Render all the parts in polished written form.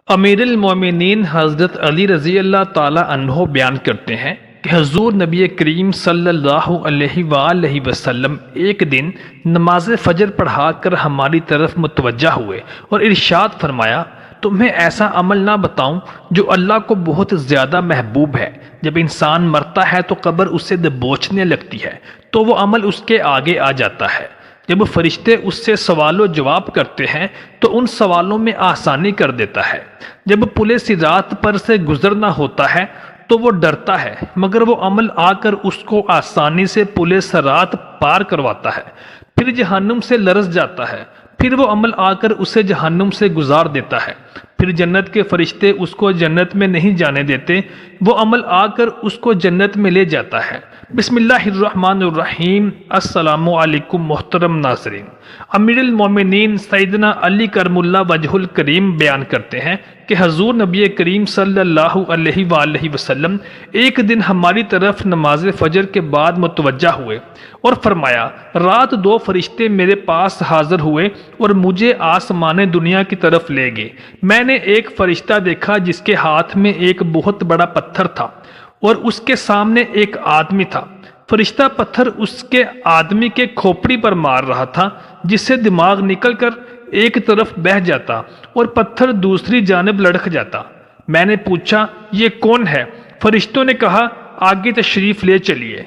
امیر المومنین حضرت علی رضی اللہ تعالی عنہ بیان کرتے ہیں کہ حضور نبی کریم صلی اللہ علیہ وآلہ وسلم ایک دن نماز فجر پڑھا کر ہماری طرف متوجہ ہوئے اور ارشاد فرمایا، تمہیں ایسا عمل نہ بتاؤں جو اللہ کو بہت زیادہ محبوب ہے۔ جب انسان مرتا ہے تو قبر اسے دبوچنے لگتی ہے تو وہ عمل اس کے آگے آ جاتا ہے۔ جب فرشتے اس سے سوال و جواب کرتے ہیں تو ان سوالوں میں آسانی کر دیتا ہے۔ جب پل صراط پر سے گزرنا ہوتا ہے تو وہ ڈرتا ہے، مگر وہ عمل آ کر اس کو آسانی سے پل صراط پار کرواتا ہے۔ پھر جہنم سے لرز جاتا ہے، پھر وہ عمل آ کر اسے جہنم سے گزار دیتا ہے۔ پھر جنت کے فرشتے اس کو جنت میں نہیں جانے دیتے، وہ عمل آ کر اس کو جنت میں لے جاتا ہے۔ بسم اللہ الرحمن الرحیم۔ السلام علیکم محترم ناظرین، امیر المومنین سیدنا علی کرم اللہ وجہ الکریم بیان کرتے ہیں کہ حضور نبی کریم صلی اللہ علیہ وآلہ وسلم ایک دن ہماری طرف نماز فجر کے بعد متوجہ ہوئے اور فرمایا، رات دو فرشتے میرے پاس حاضر ہوئے اور مجھے آسمان دنیا کی طرف لے گئے۔ میں نے ایک فرشتہ دیکھا جس کے ہاتھ میں ایک بہت بڑا پتھر تھا اور اس کے سامنے ایک آدمی تھا۔ فرشتہ پتھر اس کے آدمی کے کھوپڑی پر مار رہا تھا، جس سے دماغ نکل کر ایک طرف بہہ جاتا اور پتھر دوسری جانب لڑکھ جاتا۔ میں نے پوچھا، یہ کون ہے؟ فرشتوں نے کہا، آگے تشریف لے چلیے۔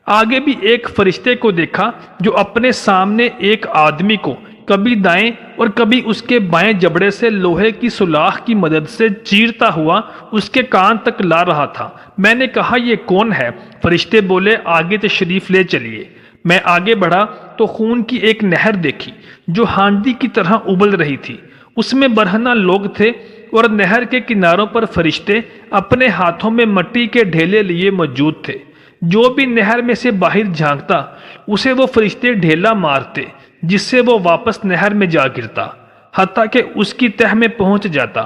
آگے بھی ایک فرشتے کو دیکھا جو اپنے سامنے ایک آدمی کو کبھی دائیں اور کبھی اس کے بائیں جبڑے سے لوہے کی سلاخ کی مدد سے چیرتا ہوا اس کے کان تک لا رہا تھا۔ میں نے کہا، یہ کون ہے؟ فرشتے بولے، آگے تشریف لے چلیے۔ میں آگے بڑھا تو خون کی ایک نہر دیکھی جو ہانڈی کی طرح ابل رہی تھی۔ اس میں برہنہ لوگ تھے اور نہر کے کناروں پر فرشتے اپنے ہاتھوں میں مٹی کے ڈھیلے لیے موجود تھے۔ جو بھی نہر میں سے باہر جھانکتا اسے وہ فرشتے ڈھیلا مارتے، جس سے وہ واپس نہر میں جا گرتا، حتیٰ کہ اس کی تہہ میں پہنچ جاتا۔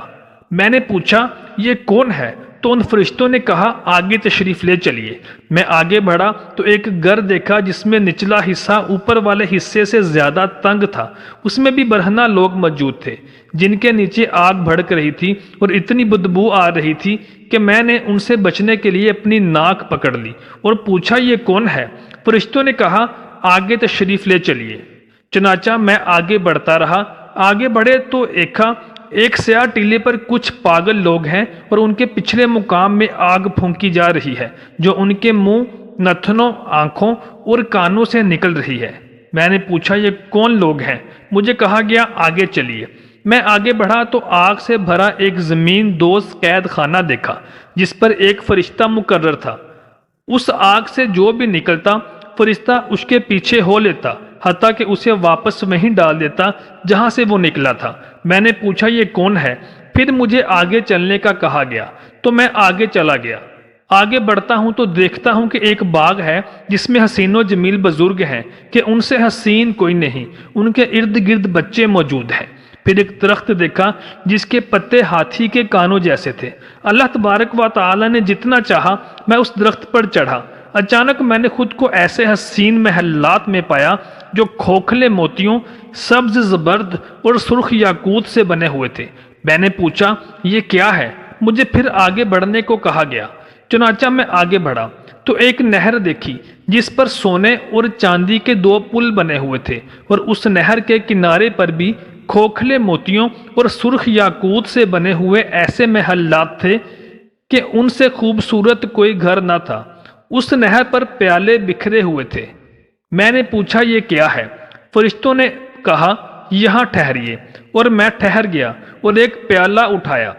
میں نے پوچھا، یہ کون ہے؟ تو ان فرشتوں نے کہا، آگے تشریف لے چلیے۔ میں آگے بڑھا تو ایک گھر دیکھا جس میں نچلا حصہ اوپر والے حصے سے زیادہ تنگ تھا۔ اس میں بھی برہنہ لوگ موجود تھے جن کے نیچے آگ بھڑک رہی تھی اور اتنی بدبو آ رہی تھی کہ میں نے ان سے بچنے کے لیے اپنی ناک پکڑ لی اور پوچھا، یہ کون ہے؟ فرشتوں نے کہا، آگے تشریف لے چلیے۔ چنانچہ میں آگے بڑھتا رہا۔ آگے بڑھے تو ایک سیاہ ٹیلے پر کچھ پاگل لوگ ہیں اور ان کے پچھلے مقام میں آگ پھونکی جا رہی ہے جو ان کے منہ، نتنوں، آنکھوں اور کانوں سے نکل رہی ہے۔ میں نے پوچھا، یہ کون لوگ ہیں؟ مجھے کہا گیا، آگے چلیے۔ میں آگے بڑھا تو آگ سے بھرا ایک زمین دوز قید خانہ دیکھا جس پر ایک فرشتہ مقرر تھا۔ اس آگ سے جو بھی نکلتا فرشتہ اس کے پیچھے ہو لیتا، حتیٰ کہ اسے واپس وہیں ڈال دیتا جہاں سے وہ نکلا تھا۔ میں نے پوچھا، یہ کون ہے؟ پھر مجھے آگے چلنے کا کہا گیا تو میں آگے چلا گیا۔ آگے بڑھتا ہوں تو دیکھتا ہوں کہ ایک باغ ہے جس میں حسین و جمیل بزرگ ہیں کہ ان سے حسین کوئی نہیں، ان کے ارد گرد بچے موجود ہیں۔ پھر ایک درخت دیکھا جس کے پتے ہاتھی کے کانوں جیسے تھے۔ اللہ تبارک و تعالی نے جتنا چاہا میں اس درخت پر چڑھا۔ اچانک میں نے خود کو ایسے حسین محلات میں پایا جو کھوکھلے موتیوں، سبز زبرد اور سرخ یاقوت سے بنے ہوئے تھے۔ میں نے پوچھا، یہ کیا ہے؟ مجھے پھر آگے بڑھنے کو کہا گیا۔ چنانچہ میں آگے بڑھا تو ایک نہر دیکھی جس پر سونے اور چاندی کے دو پل بنے ہوئے تھے اور اس نہر کے کنارے پر بھی کھوکھلے موتیوں اور سرخ یاقوت سے بنے ہوئے ایسے محلات تھے کہ ان سے خوبصورت کوئی گھر نہ تھا۔ اس نہر پر پیالے بکھرے ہوئے تھے۔ میں نے پوچھا، یہ کیا ہے؟ فرشتوں نے کہا، یہاں ٹھہریے، اور میں ٹھہر گیا اور ایک پیالہ اٹھایا۔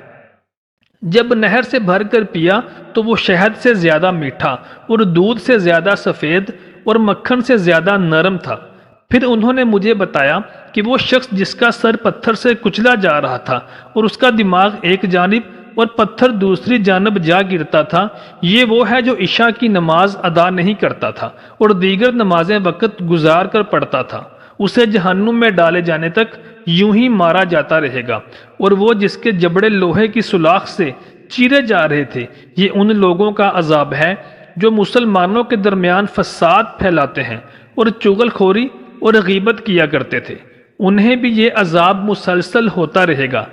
جب نہر سے بھر کر پیا تو وہ شہد سے زیادہ میٹھا اور دودھ سے زیادہ سفید اور مکھن سے زیادہ نرم تھا۔ پھر انہوں نے مجھے بتایا کہ وہ شخص جس کا سر پتھر سے کچلا جا رہا تھا اور اس کا دماغ ایک جانب اور پتھر دوسری جانب جا گرتا تھا، یہ وہ ہے جو عشاء کی نماز ادا نہیں کرتا تھا اور دیگر نمازیں وقت گزار کر پڑھتا تھا۔ اسے جہنم میں ڈالے جانے تک یوں ہی مارا جاتا رہے گا۔ اور وہ جس کے جبڑے لوہے کی سلاخ سے چیرے جا رہے تھے، یہ ان لوگوں کا عذاب ہے جو مسلمانوں کے درمیان فساد پھیلاتے ہیں اور چغل خوری اور غیبت کیا کرتے تھے۔ انہیں بھی یہ عذاب مسلسل ہوتا رہے گا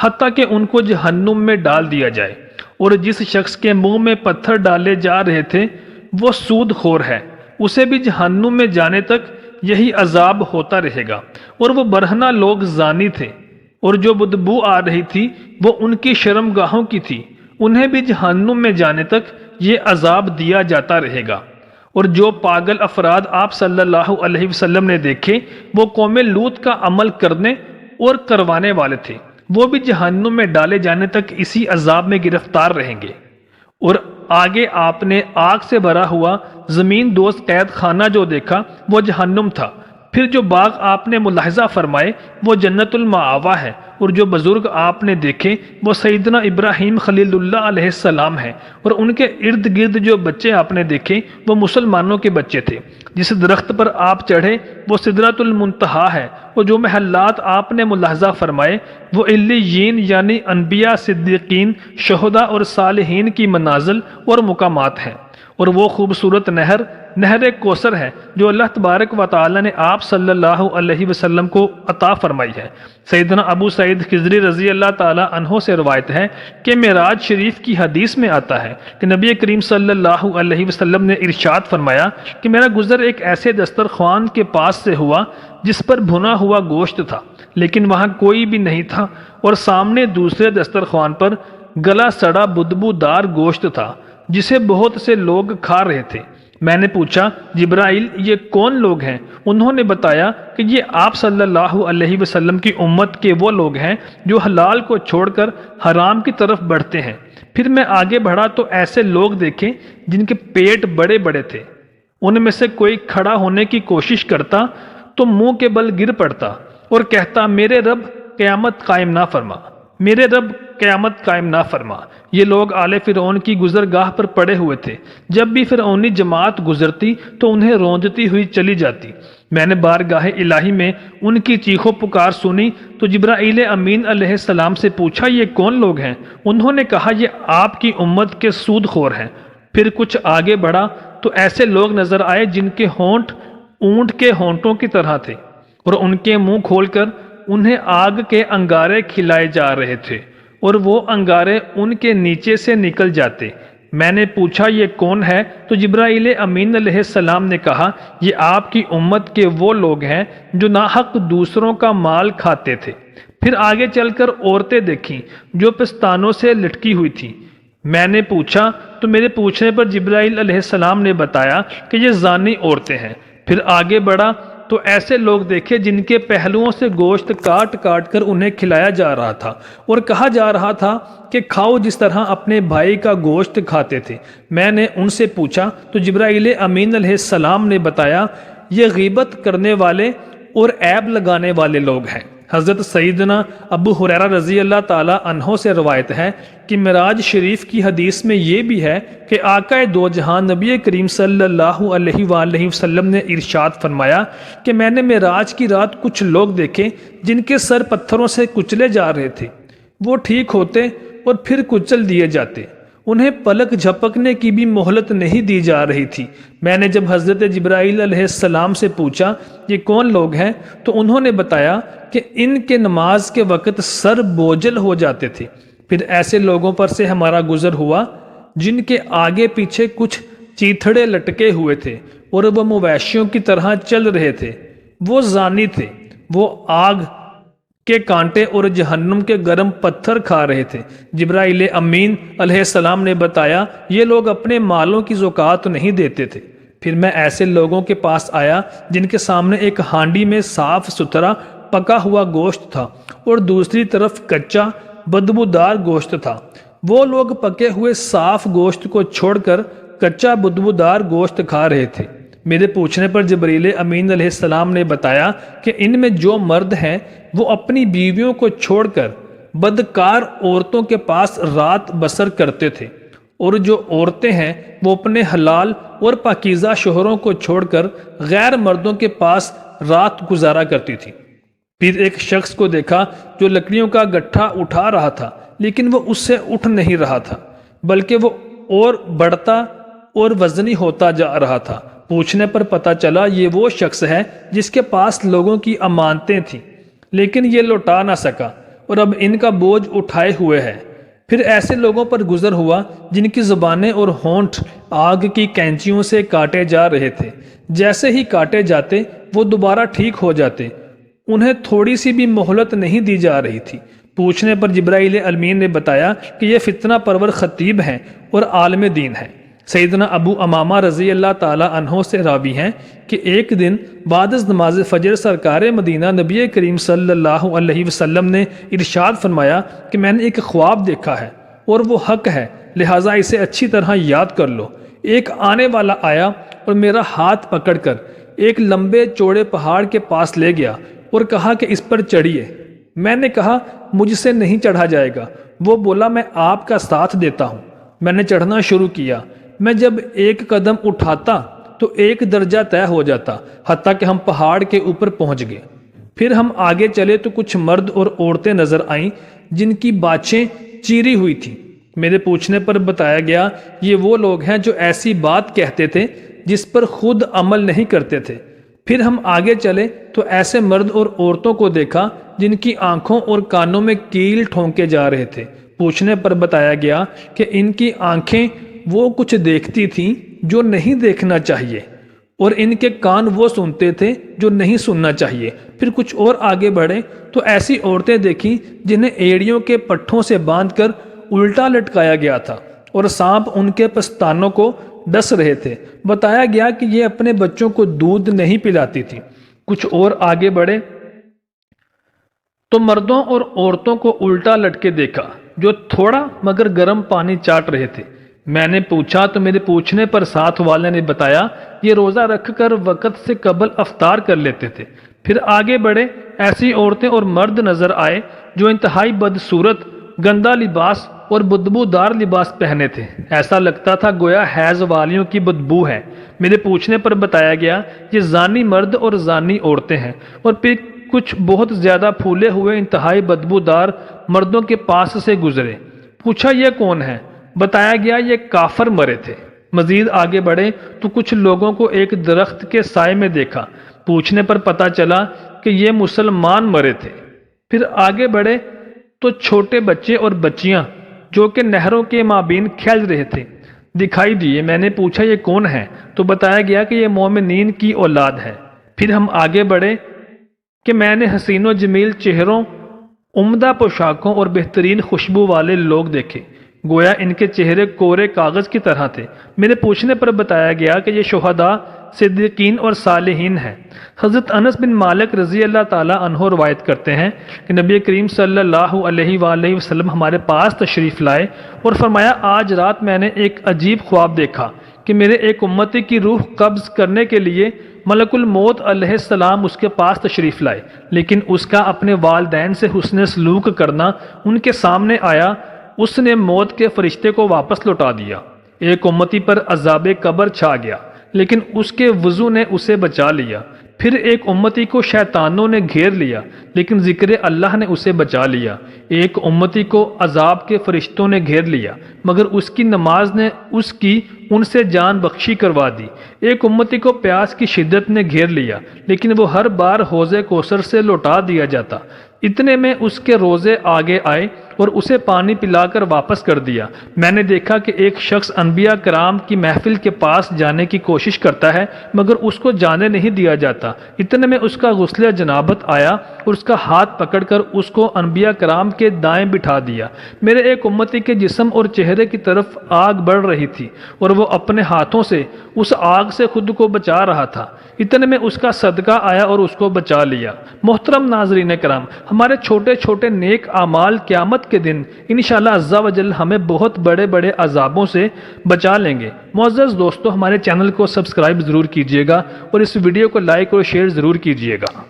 حتیٰ کہ ان کو جہنم میں ڈال دیا جائے، اور جس شخص کے منہ میں پتھر ڈالے جا رہے تھے وہ سود خور ہے، اسے بھی جہنم میں جانے تک یہی عذاب ہوتا رہے گا۔ اور وہ برہنہ لوگ زانی تھے، اور جو بدبو آ رہی تھی وہ ان کی شرمگاہوں کی تھی، انہیں بھی جہنم میں جانے تک یہ عذاب دیا جاتا رہے گا۔ اور جو پاگل افراد آپ صلی اللہ علیہ وسلم نے دیکھے وہ قوم لوط کا عمل کرنے اور کروانے والے تھے، وہ بھی جہنم میں ڈالے جانے تک اسی عذاب میں گرفتار رہیں گے۔ اور آگے آپ نے آگ سے بھرا ہوا زمین دوست قید خانہ جو دیکھا وہ جہنم تھا۔ پھر جو باغ آپ نے ملاحظہ فرمائے وہ جنت المأوا ہے، اور جو بزرگ آپ نے دیکھے وہ سیدنا ابراہیم خلیل اللہ علیہ السلام ہیں، اور ان کے ارد گرد جو بچے آپ نے دیکھے وہ مسلمانوں کے بچے تھے۔ جس درخت پر آپ چڑھے وہ سدرۃ المنتہا ہے، اور جو محلات آپ نے ملاحظہ فرمائے وہ علیین یعنی انبیاء، صدیقین، شہداء اور صالحین کی منازل اور مقامات ہیں۔ اور وہ خوبصورت نہر کوثر ہے جو اللہ تبارک و تعالی نے آپ صلی اللہ علیہ وسلم کو عطا فرمائی ہے۔ سیدنا ابو سعید خضری رضی اللہ تعالی عنہ سے روایت ہے کہ معراج شریف کی حدیث میں آتا ہے کہ نبی کریم صلی اللہ علیہ وسلم نے ارشاد فرمایا کہ میرا گزر ایک ایسے دسترخوان کے پاس سے ہوا جس پر بھنا ہوا گوشت تھا، لیکن وہاں کوئی بھی نہیں تھا، اور سامنے دوسرے دسترخوان پر گلا سڑا بدبودار گوشت تھا جسے بہت سے لوگ کھا رہے تھے۔ میں نے پوچھا جبرائیل یہ کون لوگ ہیں؟ انہوں نے بتایا کہ یہ آپ صلی اللہ علیہ وسلم کی امت کے وہ لوگ ہیں جو حلال کو چھوڑ کر حرام کی طرف بڑھتے ہیں۔ پھر میں آگے بڑھا تو ایسے لوگ دیکھے جن کے پیٹ بڑے بڑے تھے، ان میں سے کوئی کھڑا ہونے کی کوشش کرتا تو منہ کے بل گر پڑتا اور کہتا میرے رب قیامت قائم نہ فرما، میرے رب قیامت قائم نہ فرما۔ یہ لوگ آل فرعون کی گزرگاہ پر پڑے ہوئے تھے، جب بھی فرعونی جماعت گزرتی تو انہیں روندتی ہوئی چلی جاتی۔ میں نے بارگاہ الہی میں ان کی چیخو پکار سنی تو جبرائیل امین علیہ السلام سے پوچھا یہ کون لوگ ہیں؟ انہوں نے کہا یہ آپ کی امت کے سود خور ہیں۔ پھر کچھ آگے بڑھا تو ایسے لوگ نظر آئے جن کے ہونٹ اونٹ کے ہونٹوں کی طرح تھے، اور ان کے منہ کھول کر انہیں آگ کے انگارے کھلائے جا رہے تھے، اور وہ انگارے ان کے نیچے سے نکل جاتے۔ میں نے پوچھا یہ کون ہے؟ تو جبرائیل امین علیہ السلام نے کہا یہ آپ کی امت کے وہ لوگ ہیں جو ناحق دوسروں کا مال کھاتے تھے۔ پھر آگے چل کر عورتیں دیکھیں جو پستانوں سے لٹکی ہوئی تھیں۔ میں نے پوچھا تو میرے پوچھنے پر جبرائیل علیہ السلام نے بتایا کہ یہ زانی عورتیں ہیں۔ پھر آگے بڑھا تو ایسے لوگ دیکھے جن کے پہلوؤں سے گوشت کاٹ کاٹ کر انہیں کھلایا جا رہا تھا، اور کہا جا رہا تھا کہ کھاؤ جس طرح اپنے بھائی کا گوشت کھاتے تھے۔ میں نے ان سے پوچھا تو جبرائیل امین علیہ السلام نے بتایا یہ غیبت کرنے والے اور عیب لگانے والے لوگ ہیں۔ حضرت سیدنا ابو ہریرہ رضی اللہ تعالی عنہ سے روایت ہے کہ معراج شریف کی حدیث میں یہ بھی ہے کہ آقا دو جہان نبی کریم صلی اللہ علیہ وآلہ وسلم نے ارشاد فرمایا کہ میں نے معراج کی رات کچھ لوگ دیکھے جن کے سر پتھروں سے کچلے جا رہے تھے، وہ ٹھیک ہوتے اور پھر کچل دیے جاتے، انہیں پلک جھپکنے کی بھی مہلت نہیں دی جا رہی تھی۔ میں نے جب حضرت جبرائیل علیہ السلام سے پوچھا یہ کون لوگ ہیں تو انہوں نے بتایا کہ ان کے نماز کے وقت سر بوجھل ہو جاتے تھے۔ پھر ایسے لوگوں پر سے ہمارا گزر ہوا جن کے آگے پیچھے کچھ چیتھڑے لٹکے ہوئے تھے اور وہ مویشیوں کی طرح چل رہے تھے، وہ زانی تھے، وہ آگ کے کانٹے اور جہنم کے گرم پتھر کھا رہے تھے۔ جبرائیل امین علیہ السلام نے بتایا یہ لوگ اپنے مالوں کی زکوٰۃ نہیں دیتے تھے۔ پھر میں ایسے لوگوں کے پاس آیا جن کے سامنے ایک ہانڈی میں صاف ستھرا پکا ہوا گوشت تھا اور دوسری طرف کچا بدبودار گوشت تھا۔ وہ لوگ پکے ہوئے صاف گوشت کو چھوڑ کر کچا بدبودار گوشت کھا رہے تھے۔ میرے پوچھنے پر جبرائیل امین علیہ السلام نے بتایا کہ ان میں جو مرد ہیں وہ اپنی بیویوں کو چھوڑ کر بدکار عورتوں کے پاس رات بسر کرتے تھے، اور جو عورتیں ہیں وہ اپنے حلال اور پاکیزہ شوہروں کو چھوڑ کر غیر مردوں کے پاس رات گزارا کرتی تھی۔ پھر ایک شخص کو دیکھا جو لکڑیوں کا گٹھا اٹھا رہا تھا، لیکن وہ اس سے اٹھ نہیں رہا تھا بلکہ وہ اور بڑھتا اور وزنی ہوتا جا رہا تھا۔ پوچھنے پر پتہ چلا یہ وہ شخص ہے جس کے پاس لوگوں کی امانتیں تھیں لیکن یہ لوٹا نہ سکا، اور اب ان کا بوجھ اٹھائے ہوئے ہے۔ پھر ایسے لوگوں پر گزر ہوا جن کی زبانیں اور ہونٹ آگ کی کینچیوں سے کاٹے جا رہے تھے، جیسے ہی کاٹے جاتے وہ دوبارہ ٹھیک ہو جاتے، انہیں تھوڑی سی بھی مہلت نہیں دی جا رہی تھی۔ پوچھنے پر جبرائیل امین نے بتایا کہ یہ فتنہ پرور خطیب ہیں اور عالم دین ہیں۔ سیدنا ابو امامہ رضی اللہ تعالی عنہ سے راوی ہیں کہ ایک دن بعد از نماز فجر سرکار مدینہ نبی کریم صلی اللہ علیہ وسلم نے ارشاد فرمایا کہ میں نے ایک خواب دیکھا ہے اور وہ حق ہے، لہٰذا اسے اچھی طرح یاد کر لو۔ ایک آنے والا آیا اور میرا ہاتھ پکڑ کر ایک لمبے چوڑے پہاڑ کے پاس لے گیا اور کہا کہ اس پر چڑھیے۔ میں نے کہا مجھ سے نہیں چڑھا جائے گا۔ وہ بولا میں آپ کا ساتھ دیتا ہوں۔ میں نے چڑھنا شروع کیا۔ میں جب ایک قدم اٹھاتا تو ایک درجہ طے ہو جاتا، حتیٰ کہ ہم پہاڑ کے اوپر پہنچ گئے۔ پھر ہم آگے چلے تو کچھ مرد اور عورتیں نظر آئیں جن کی باچیں چیری ہوئی تھیں۔ میرے پوچھنے پر بتایا گیا یہ وہ لوگ ہیں جو ایسی بات کہتے تھے جس پر خود عمل نہیں کرتے تھے۔ پھر ہم آگے چلے تو ایسے مرد اور عورتوں کو دیکھا جن کی آنکھوں اور کانوں میں کیل ٹھونکے جا رہے تھے۔ پوچھنے پر بتایا گیا کہ ان کی آنکھیں وہ کچھ دیکھتی تھیں جو نہیں دیکھنا چاہیے، اور ان کے کان وہ سنتے تھے جو نہیں سننا چاہیے۔ پھر کچھ اور آگے بڑھے تو ایسی عورتیں دیکھیں جنہیں ایڑیوں کے پٹھوں سے باندھ کر الٹا لٹکایا گیا تھا اور سانپ ان کے پستانوں کو ڈس رہے تھے۔ بتایا گیا کہ یہ اپنے بچوں کو دودھ نہیں پلاتی تھی۔ کچھ اور آگے بڑھے تو مردوں اور عورتوں کو الٹا لٹکے دیکھا جو تھوڑا مگر گرم پانی چاٹ رہے تھے۔ میں نے پوچھا تو میرے پوچھنے پر ساتھ والے نے بتایا یہ روزہ رکھ کر وقت سے قبل افطار کر لیتے تھے۔ پھر آگے بڑھے ایسی عورتیں اور مرد نظر آئے جو انتہائی بدصورت، گندا لباس اور بدبودار لباس پہنے تھے، ایسا لگتا تھا گویا حیض والیوں کی بدبو ہے۔ میرے پوچھنے پر بتایا گیا یہ زانی مرد اور زانی عورتیں ہیں، اور پھر کچھ بہت زیادہ پھولے ہوئے انتہائی بدبودار مردوں کے پاس سے گزرے۔ پوچھا یہ کون ہے؟ بتایا گیا یہ کافر مرے تھے۔ مزید آگے بڑھے تو کچھ لوگوں کو ایک درخت کے سائے میں دیکھا۔ پوچھنے پر پتہ چلا کہ یہ مسلمان مرے تھے۔ پھر آگے بڑھے تو چھوٹے بچے اور بچیاں جو کہ نہروں کے مابین کھیل رہے تھے دکھائی دیے۔ میں نے پوچھا یہ کون ہے؟ تو بتایا گیا کہ یہ مومنین کی اولاد ہے۔ پھر ہم آگے بڑھے کہ میں نے حسین و جمیل چہروں، عمدہ پوشاکوں اور بہترین خوشبو والے لوگ دیکھے، گویا ان کے چہرے کورے کاغذ کی طرح تھے۔ میرے پوچھنے پر بتایا گیا کہ یہ شہداء، صدیقین اور صالحین ہیں۔ حضرت انس بن مالک رضی اللہ تعالی عنہ روایت کرتے ہیں کہ نبی کریم صلی اللہ علیہ وآلہ وسلم ہمارے پاس تشریف لائے اور فرمایا آج رات میں نے ایک عجیب خواب دیکھا کہ میرے ایک امتی کی روح قبض کرنے کے لیے ملک الموت علیہ السلام اس کے پاس تشریف لائے، لیکن اس کا اپنے والدین سے حسن سلوک کرنا ان کے سامنے آیا۔ اس نے موت کے فرشتے کو واپس لوٹا دیا۔ ایک امتی پر عذاب قبر چھا گیا، لیکن اس کے وضو نے اسے بچا لیا۔ پھر ایک امتی کو شیطانوں نے گھیر لیا، لیکن ذکر اللہ نے اسے بچا لیا۔ ایک امتی کو عذاب کے فرشتوں نے گھیر لیا، مگر اس کی نماز نے اس کی ان سے جان بخشی کروا دی۔ ایک امتی کو پیاس کی شدت نے گھیر لیا، لیکن وہ ہر بار حوض کوثر سے لوٹا دیا جاتا۔ اتنے میں اس کے روزے آگے آئے اور اسے پانی پلا کر واپس کر دیا۔ میں نے دیکھا کہ ایک شخص انبیاء کرام کی محفل کے پاس جانے کی کوشش کرتا ہے مگر اس کو جانے نہیں دیا جاتا۔ اتنے میں اس کا غسل جنابت آیا اور اس کا ہاتھ پکڑ کر اس کو انبیاء کرام کے دائیں بٹھا دیا۔ میرے ایک امتی کے جسم اور چہرے کی طرف آگ بڑھ رہی تھی اور وہ اپنے ہاتھوں سے اس آگ سے خود کو بچا رہا تھا۔ اتنے میں اس کا صدقہ آیا اور اس کو بچا لیا۔ محترم ناظرین کرام، ہمارے چھوٹے چھوٹے نیک اعمال قیامت کے دن انشاءاللہ عز و جل ہمیں بہت بڑے بڑے عذابوں سے بچا لیں گے۔ معزز دوستو، ہمارے چینل کو سبسکرائب ضرور کیجیے گا اور اس ویڈیو کو لائک اور شیئر ضرور کیجیے گا۔